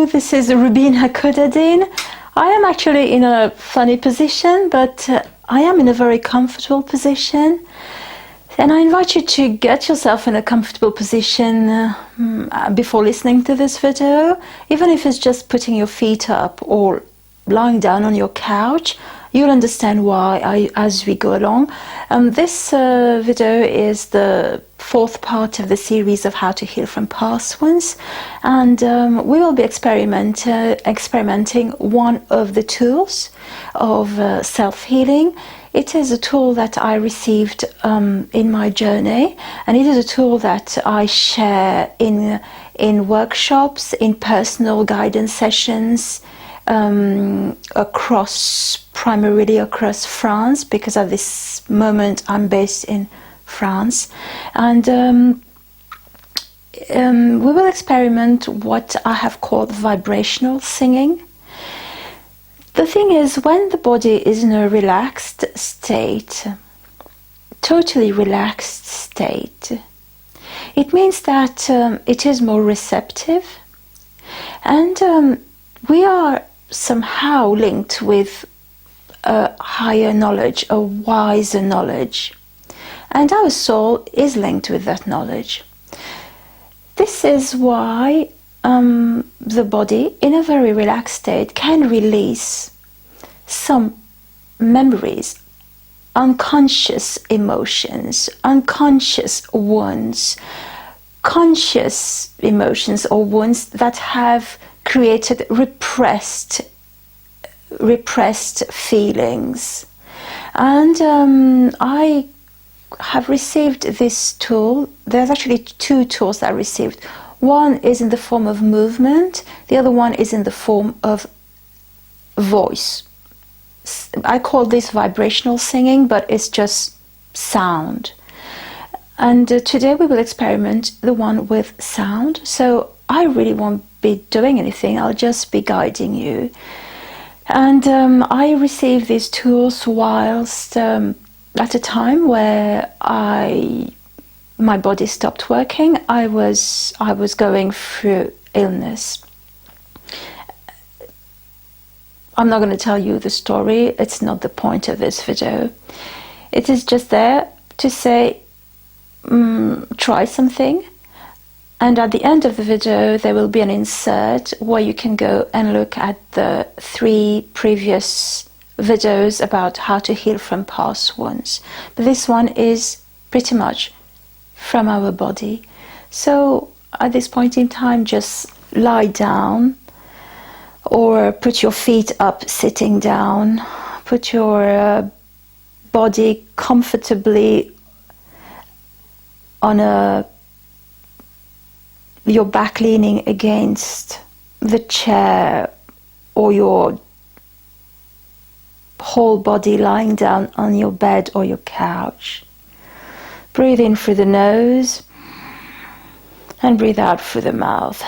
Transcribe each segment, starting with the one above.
Hello, this is Roubina Khodadin. I am actually in a funny position, but I am in a very comfortable position. And I invite you to get yourself in a comfortable position before listening to this video, even if it's just putting your feet up or lying down on your couch. You'll understand why as we go along. This video is the fourth part of the series of how to heal from past wounds, and we will be experimenting one of the tools of self-healing. It is a tool that I received in my journey, and it is a tool that I share in workshops, in personal guidance sessions, primarily across France, because at this moment I'm based in France, and we will experiment what I have called vibrational singing. The thing is, when the body is in a relaxed state, totally relaxed state, it means that it is more receptive, and we are somehow linked with a higher knowledge, a wiser knowledge, and our soul is linked with that knowledge. This is why the body, in a very relaxed state, can release some memories, unconscious emotions, unconscious wounds, conscious emotions or wounds that have created repressed feelings. And I have received this tool. There's actually two tools that I received. One is in the form of movement, the other one is in the form of voice. I call this vibrational singing, but it's just sound. And today we will experiment the one with sound. So I really won't be doing anything, I'll just be guiding you. And I received these tools whilst at a time where my body stopped working. I was going through illness. I'm not going to tell you the story, it's not the point of this video. It is just there to say, try something. And at the end of the video, there will be an insert where you can go and look at the 3 previous videos about how to heal from past wounds. But this one is pretty much from our body. So at this point in time, just lie down or put your feet up sitting down. Put your body comfortably on your back leaning against the chair, or your whole body lying down on your bed or your couch. Breathe in through the nose and breathe out through the mouth.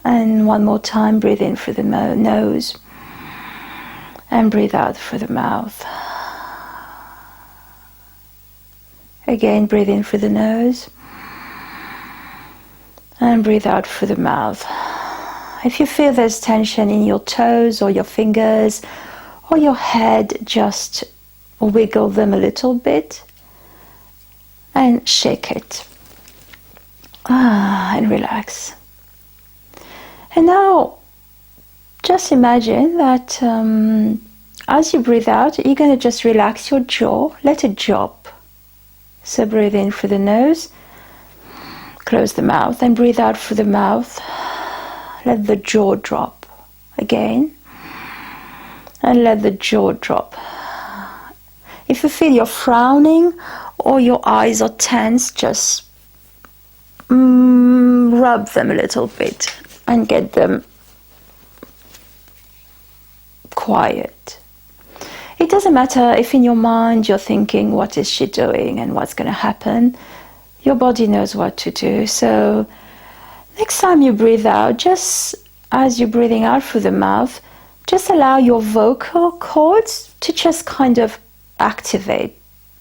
And one more time, breathe in through the nose and breathe out through the mouth. Again, breathe in through the nose and breathe out through the mouth. If you feel there's tension in your toes or your fingers or your head, just wiggle them a little bit and shake it. And relax. And now, just imagine that as you breathe out, you're going to just relax your jaw, let it drop. So breathe in through the nose, close the mouth, and breathe out through the mouth. Let the jaw drop again, and let the jaw drop. If you feel you're frowning or your eyes are tense, just rub them a little bit and get them quiet. It doesn't matter if in your mind you're thinking, what is she doing and what's going to happen? Your body knows what to do. So next time you breathe out, just as you're breathing out through the mouth, just allow your vocal cords to just kind of activate.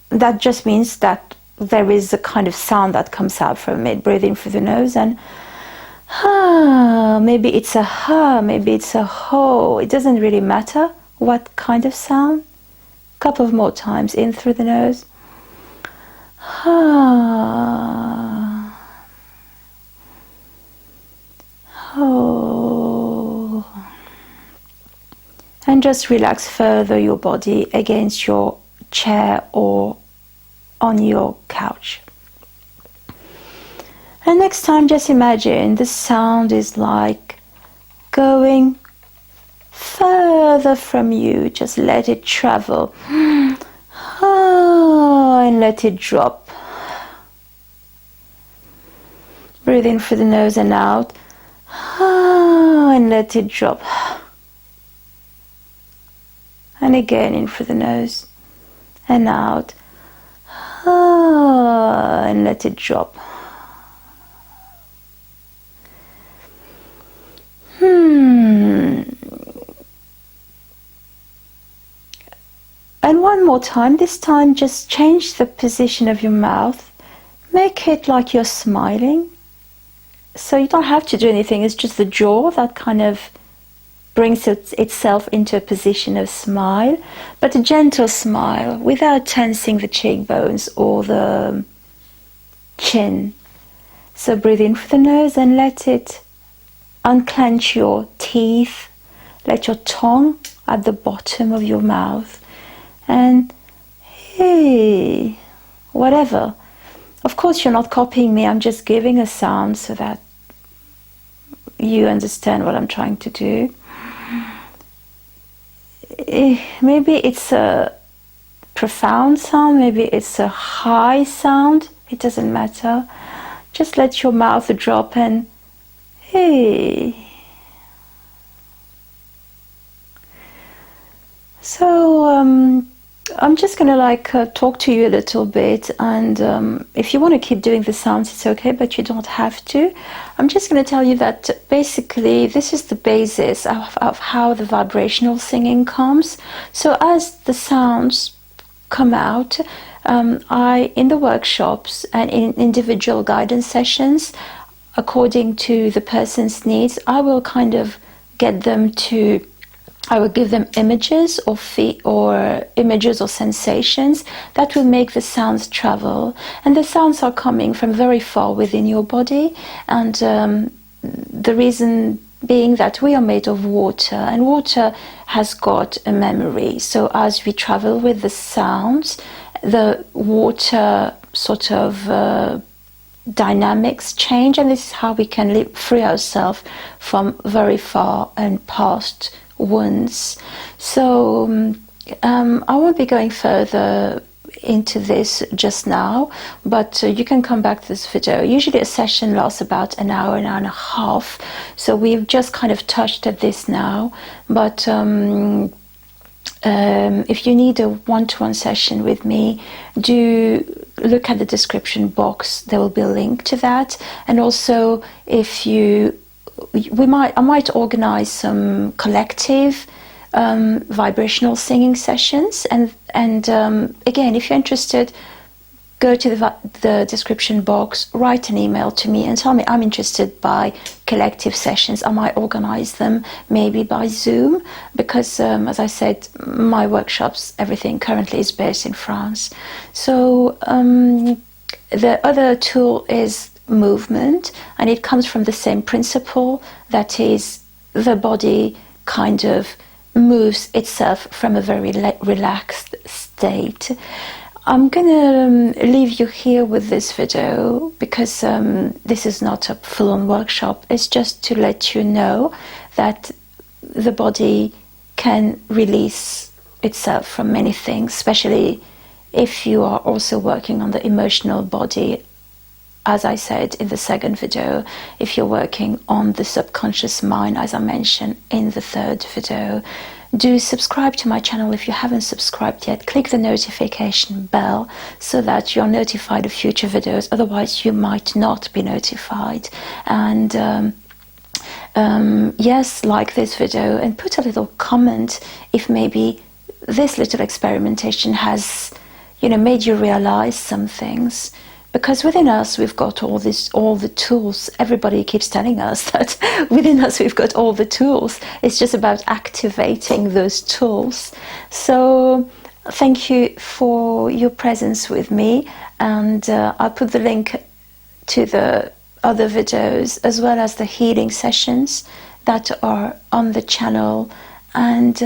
That just means that there is a kind of sound that comes out from it. Breathe in through the nose and maybe it's a ha, maybe it's a ho. It doesn't really matter what kind of sound. A couple of more times in through the nose. Ha. Ho. And just relax further your body against your chair or on your couch. And next time, just imagine the sound is like going further from you. Just let it travel. And let it drop. Breathe in through the nose and out. And let it drop. And again in through the nose and out. And let it drop. And one more time, this time just change the position of your mouth. Make it like you're smiling. So you don't have to do anything, it's just the jaw that kind of brings itself into a position of smile, but a gentle smile without tensing the cheekbones or the chin. So breathe in through the nose and let it unclench your teeth. Let your tongue at the bottom of your mouth. And hey, whatever. Of course, you're not copying me. I'm just giving a sound so that you understand what I'm trying to do. Maybe it's a profound sound. Maybe it's a high sound. It doesn't matter. Just let your mouth drop and hey. So I'm just going to talk to you a little bit, and if you want to keep doing the sounds, it's okay, but you don't have to. I'm just going to tell you that basically this is the basis of how the vibrational singing comes. So as the sounds come out, in the workshops and in individual guidance sessions, according to the person's needs, I will kind of get them to, I will give them images or images or sensations that will make the sounds travel. And the sounds are coming from very far within your body. And the reason being that we are made of water, and water has got a memory. So as we travel with the sounds, the water sort of dynamics change, and this is how we can free ourselves from very far and past wounds. So I won't be going further into this just now, but you can come back to this video. Usually a session lasts about an hour and a half, so we've just kind of touched at this now, but if you need a one-to-one session with me, do look at the description box. There will be a link to that. And also, if you, I might organize some collective vibrational singing sessions. And again, if you're interested, go to the description box, write an email to me and tell me I'm interested by collective sessions. I might organize them maybe by Zoom, because as I said, my workshops, everything currently is based in France. So the other tool is movement, and it comes from the same principle, that is, the body kind of moves itself from a very relaxed state. I'm gonna leave you here with this video, because this is not a full-on workshop. It's just to let you know that the body can release itself from many things, especially if you are also working on the emotional body. As I said in the second video, if you're working on the subconscious mind, as I mentioned in the third video. Do subscribe to my channel if you haven't subscribed yet. Click the notification bell so that you're notified of future videos. Otherwise, you might not be notified. And yes, like this video and put a little comment if maybe this little experimentation has, made you realize some things. Because within us we've got all the tools. Everybody keeps telling us that within us we've got all the tools. It's just about activating those tools. So thank you for your presence with me, and I'll put the link to the other videos as well as the healing sessions that are on the channel, and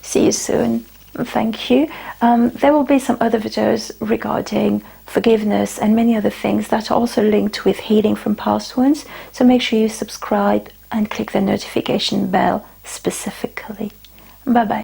see you soon. Thank you. There will be some other videos regarding forgiveness and many other things that are also linked with healing from past wounds, so make sure you subscribe and click the notification bell specifically. Bye bye.